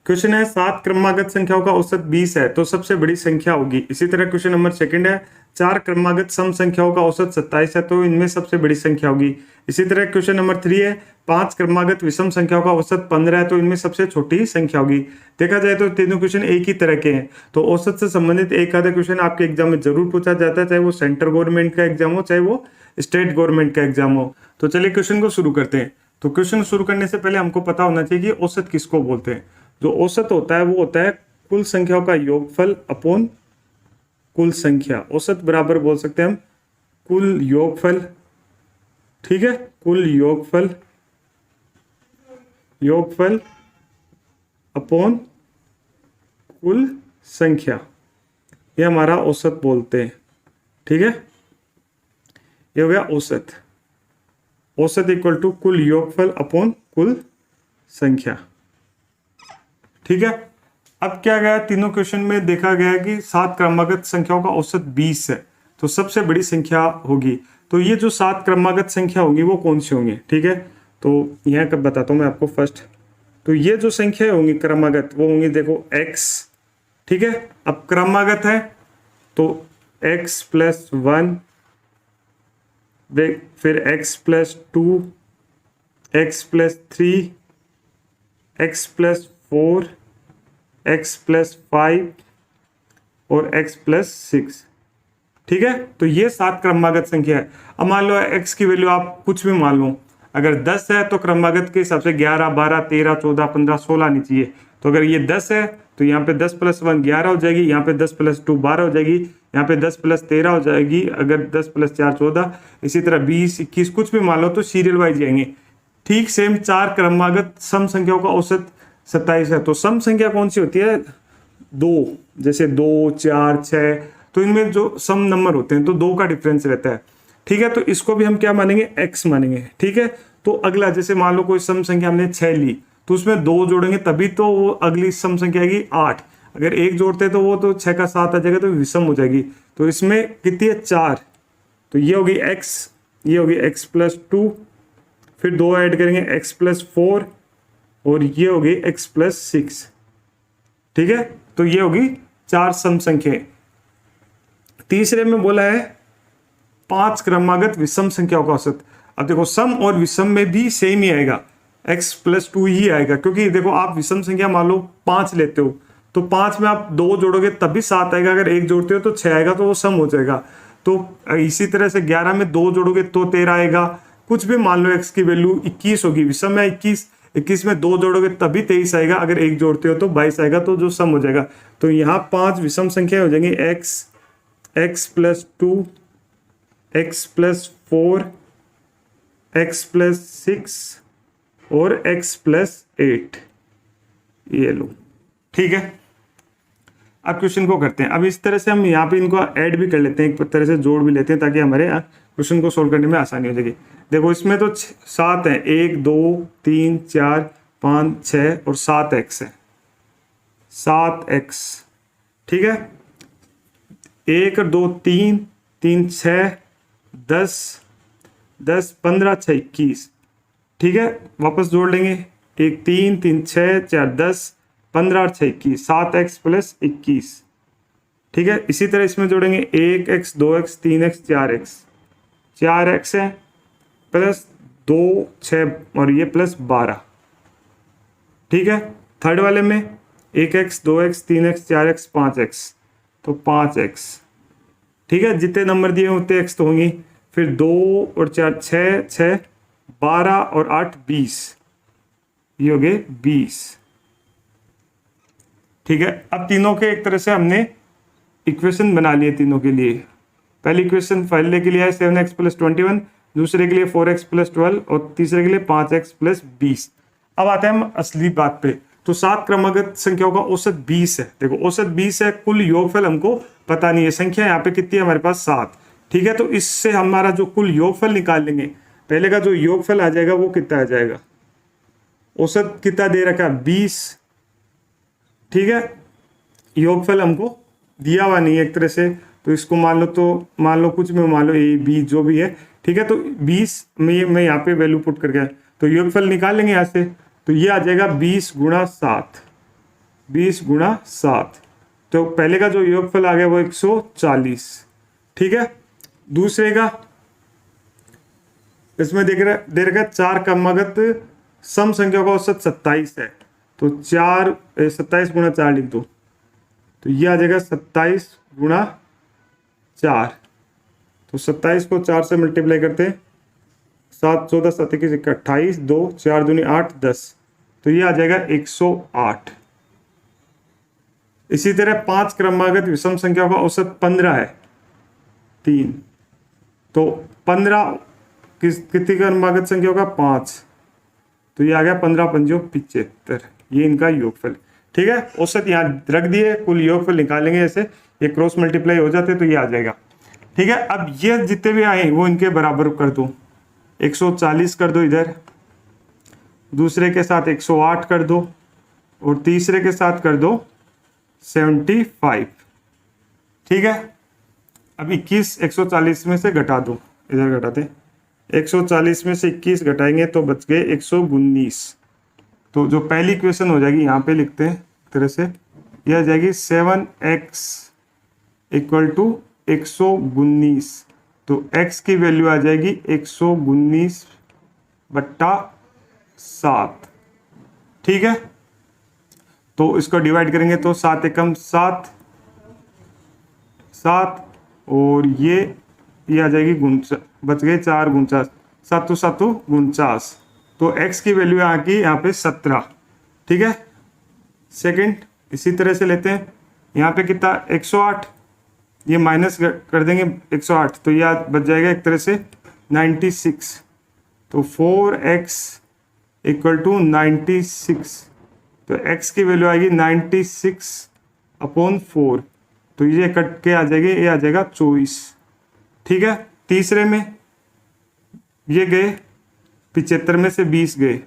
Question है 7 क्रमागत संख्याओं का औसत 20 है तो सबसे बड़ी संख्या होगी। इसी तरह क्वेश्चन नंबर सेकंड है 4 क्रमागत सम संख्याओं का औसत 27 है तो इनमें सबसे बड़ी संख्या होगी। इसी तरह क्वेश्चन नंबर 3 है 5 क्रमागत विषम संख्याओं का औसत 15 है तो इनमें सबसे छोटी संख्या होगी। देखा जाए तो तीनों क्वेश्चन एक ही तरह के हैं, तो औसत से संबंधित एक आधा क्वेश्चन आपके एग्जाम में जरूर पूछा जाता है, चाहे वो सेंट्रल गवर्नमेंट का एग्जाम हो चाहे वो स्टेट गवर्नमेंट का एग्जाम हो। तो चलिए क्वेश्चन को शुरू करते हैं। तो क्वेश्चन शुरू करने से पहले हमको पता होना चाहिए कि औसत किसको बोलते हैं। जो औसत होता है वो होता है कुल संख्याओं का योगफल अपॉन कुल संख्या। औसत बराबर बोल सकते हैं हम कुल योगफल, ठीक है, कुल योगफल अपॉन कुल संख्या, ये हमारा औसत बोलते हैं, ठीक है। ये हो गया औसत। औसत इक्वल टू कुल योगफल अपॉन कुल संख्या, ठीक है। अब क्या गया, तीनों क्वेश्चन में देखा गया कि 7 क्रमागत संख्याओं का औसत 20 है तो सबसे बड़ी संख्या होगी। तो ये जो 7 क्रमागत संख्या होंगी वो कौन सी होंगी, ठीक है। तो यहाँ कब बताता हूँ मैं आपको फर्स्ट। तो ये जो संख्या होंगी क्रमागत वो होंगी, देखो x, ठीक है। अब क्रमागत है तो x + 1, फिर x + 2, x + 3, x + 4, x + 5 और x + 6, ठीक है। तो ये 7 क्रमागत संख्या है। अब मान लो x की वैल्यू आप कुछ भी मान लो, अगर 10 है तो क्रमागत के हिसाब से 11, 12, 13, 14, 15, 16 आनी चाहिए। तो अगर ये 10 है तो यहाँ पे 10 + 1 11 हो जाएगी, यहाँ पे 10 + 2 12 हो जाएगी, यहाँ पे 10 + 13 हो जाएगी, अगर 10 + 4 14, इसी तरह 20, 21 कुछ भी मान लो तो सीरियल वाइज जाएंगे। ठीक सेम 4 क्रमागत सम संख्याओं का औसत 27 है। तो सम संख्या कौन सी होती है, 2, जैसे 2, 4, 6, तो इनमें जो सम नंबर होते हैं तो 2 का डिफरेंस रहता है, ठीक है। तो इसको भी हम क्या मानेंगे, x मानेंगे, ठीक है। तो अगला जैसे मान लो कोई सम संख्या हमने 6 ली तो उसमें 2 जोड़ेंगे तभी तो वो अगली सम संख्या आएगी 8। अगर 1 जोड़ते तो वो तो 6 का 7 आ जाएगा तो विषम हो जाएगी। तो इसमें कितनी है, 4। तो ये होगी x, ये होगी x + 2, फिर 2 ऐड करेंगे x + 4 और ये होगी x + 6, ठीक है। तो ये होगी 4 सम संख्याएं। तीसरे में बोला है 5 क्रमागत विषम संख्याओं का औसत। अब देखो सम और विषम में भी सेम ही आएगा, x + 2 ही आएगा, क्योंकि देखो आप विषम संख्या मान लो 5 लेते हो तो 5 में आप 2 जोड़ोगे तब भी 7 आएगा, अगर 1 जोड़ते हो तो 6 आएगा, तो वो सम हो जाएगा। तो इसी तरह से 11 में 2 जोड़ोगे तो 13 आएगा, कुछ भी मान लो x की वैल्यू 21 होगी, विषम है 21 में 2 जोड़ोगे तभी 23 आएगा, अगर 1 जोड़ते हो तो 22 आएगा, तो जो सम हो जाएगा। तो यहाँ 5 विषम संख्या हो जाएंगी, x + 2, x + 4, x + 6 और x + 8, ये लो, ठीक है। अब क्वेश्चन को करते हैं। अब इस तरह से हम यहाँ पे इनको ऐड भी कर लेते हैं, एक तरह से जोड़ भी लेते हैं ताकि हमारे क्वेश्चन को सोल्व करने में आसानी हो जाएगी। देखो इसमें तो 7 है, 1 2 3 4 5 6 और 7x है, 7x, ठीक है। 1 2 3 3 6 10 10 15 6 21, ठीक है। वापस जोड़ लेंगे, 1 3 3 6 4 10 15 और 6 21, 7x + 21, ठीक है। इसी तरह इसमें जोड़ेंगे 1x 2x 3x 4x है प्लस 2 6 और ये +12, ठीक है। थर्ड वाले में 1x 2x 3x 4x 5x, तो 5x, ठीक है। जितने नंबर दिए उतने x तो होंगी। फिर 2 और 4 6 6 12 और 8 20, ये हो गए 20, ठीक है। अब तीनों के एक तरह से हमने इक्वेशन बना लिए तीनों के लिए। पहली इक्वेशन पहले के लिए है 7x + 21, दूसरे के लिए 4x + 12 और तीसरे के लिए 5x + 20। अब आते हैं हम असली बात पे। तो 7 क्रमागत संख्याओं का औसत 20 है। देखो औसत 20 है, कुल योगफल हमको पता नहीं है, संख्या यहाँ पे कितनी है हमारे पास 7, ठीक है। तो इससे हमारा जो कुल योगफल निकाल लेंगे, पहले का जो योगफल आ जाएगा वो कितना आ जाएगा, औसत कितना दे रखा है 20, ठीक है। योगफल हमको दिया हुआ नहीं है एक तरह से, तो इसको मान लो कुछ में मान लो a b जो भी है, ठीक है। तो 20 में मैं यहाँ पे वैल्यू पुट करके तो योगफल निकाल लेंगे यहाँ से, तो ये आ जाएगा 20 × 7, 20 गुणा 7, तो पहले का जो योगफल आ गया वो 140। ठीक है, दूसरे का इसमें दे रखा है 4 क्रमागत सम संख्या का औसत 27 है, तो 27 गुणा 4 लिख दो, तो ये आ जाएगा 27 गुणा 4। तो 27 को 4 से मल्टीप्लाई करते हैं, 7 14 7 21 28, 2 4 दूनी 8 10, तो ये आ जाएगा 108। इसी तरह 5 क्रमागत विषम संख्या का औसत 15 है, 3, तो 15 कितनी क्रमागत संख्या का 5, तो ये आ गया 15 पंजो 75, ये इनका योगफल। ठीक है, औसत यहाँ रख दिए, कुल योगफल निकालेंगे, ऐसे ये क्रॉस मल्टीप्लाई हो जाते तो ये आ जाएगा। ठीक है, अब ये जितने भी आए वो इनके बराबर कर दो, 140 कर दो इधर, दूसरे के साथ 108 कर दो, और तीसरे के साथ कर दो 75। ठीक है, अब 21 140 में से घटा दो, इधर घटाते, 140 में से 21 घटाएंगे तो बच गए 119। तो जो पहली इक्वेशन हो जाएगी यहाँ पे लिखते हैं तरह से, यह आ जाएगी 7x = 119, तो x की वैल्यू आ जाएगी 119/7। ठीक है, तो इसको डिवाइड करेंगे तो 7 एकम 7 7, और ये आ जाएगी बच गए 4 49, 7 7 49, तो x की वैल्यू यहाँ की यहाँ पे 17। ठीक है, सेकंड इसी तरह से लेते हैं, यहाँ पे कितना 108, ये माइनस कर देंगे 108, तो यह बच जाएगा एक तरह से 96, तो 4x = 96, तो x की वैल्यू आएगी 96/4, तो ये कट के आ जाएगी, ये आ जाएगा 24। ठीक है, तीसरे में ये गए 75 में से 20 गए,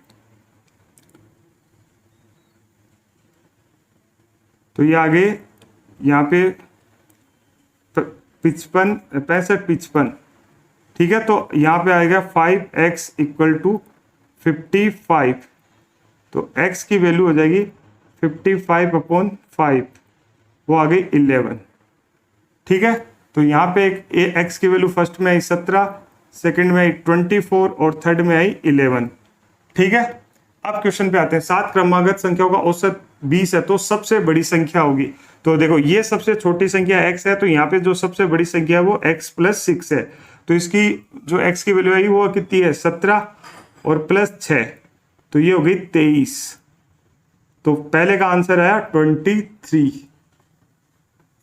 तो ये आ गए यहाँ पे 55। ठीक है, तो यहाँ पे आएगा 5x = 55, तो x की वैल्यू हो जाएगी 55/5, वो आ गई 11। ठीक है, तो यहाँ पे एक x की वैल्यू फर्स्ट में आई 17, सेकंड में आई 24, और थर्ड में आई 11। ठीक है, अब क्वेश्चन पे आते हैं। 7 क्रमागत संख्याओं का औसत 20 है, तो सबसे बड़ी संख्या होगी, तो देखो ये सबसे छोटी संख्या x है, तो यहाँ पे जो सबसे बड़ी संख्या है वो x + 6 है, तो इसकी जो x की वैल्यू आई वो कितनी है 17 और +6, तो ये हो गई 23। तो पहले का आंसर आया 23,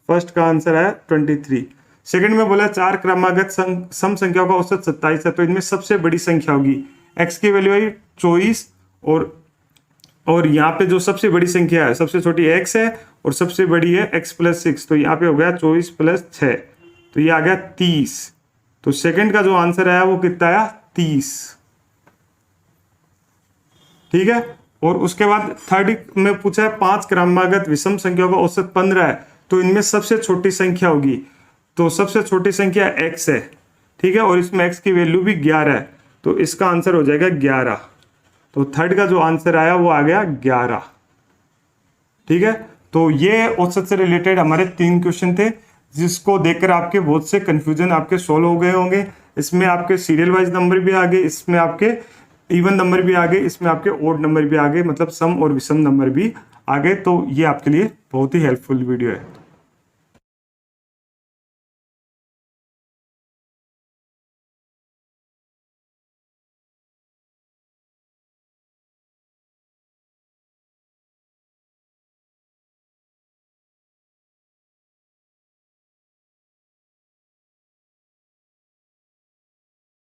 फर्स्ट का आंसर आया 23। सेकंड में बोला 4 क्रमागत सम संख्याओं का औसत 27 है, तो इनमें सबसे बड़ी संख्या होगी, x की वैल्यू आई 24, और यहाँ पे जो सबसे बड़ी संख्या है, सबसे छोटी x है और सबसे बड़ी है x + 6, तो यहाँ पे हो गया 24 + 6, तो ये आ गया 30। तो सेकंड का जो आंसर आया वो कितना आया 30। ठीक है, और उसके बाद थर्ड में पूछा है 5 क्रमागत विषम संख्याओं का औसत 15 है, तो इनमें सबसे छोटी संख्या होगी, तो सबसे छोटी संख्या x है। ठीक है, और इसमें x की वैल्यू भी 11 है, तो इसका आंसर हो जाएगा 11। तो थर्ड का जो आंसर आया वो आ गया 11। ठीक है, तो ये औसत से रिलेटेड हमारे 3 क्वेश्चन थे, जिसको देखकर आपके बहुत से कंफ्यूजन आपके सॉल्व हो गए होंगे। इसमें आपके सीरियल वाइज नंबर भी आ गए, इसमें आपके इवन नंबर भी आ गए, इसमें आपके ओड नंबर भी आ गए, मतलब सम और विषम नंबर भी आ गए। तो ये आपके लिए बहुत ही हेल्पफुल वीडियो है।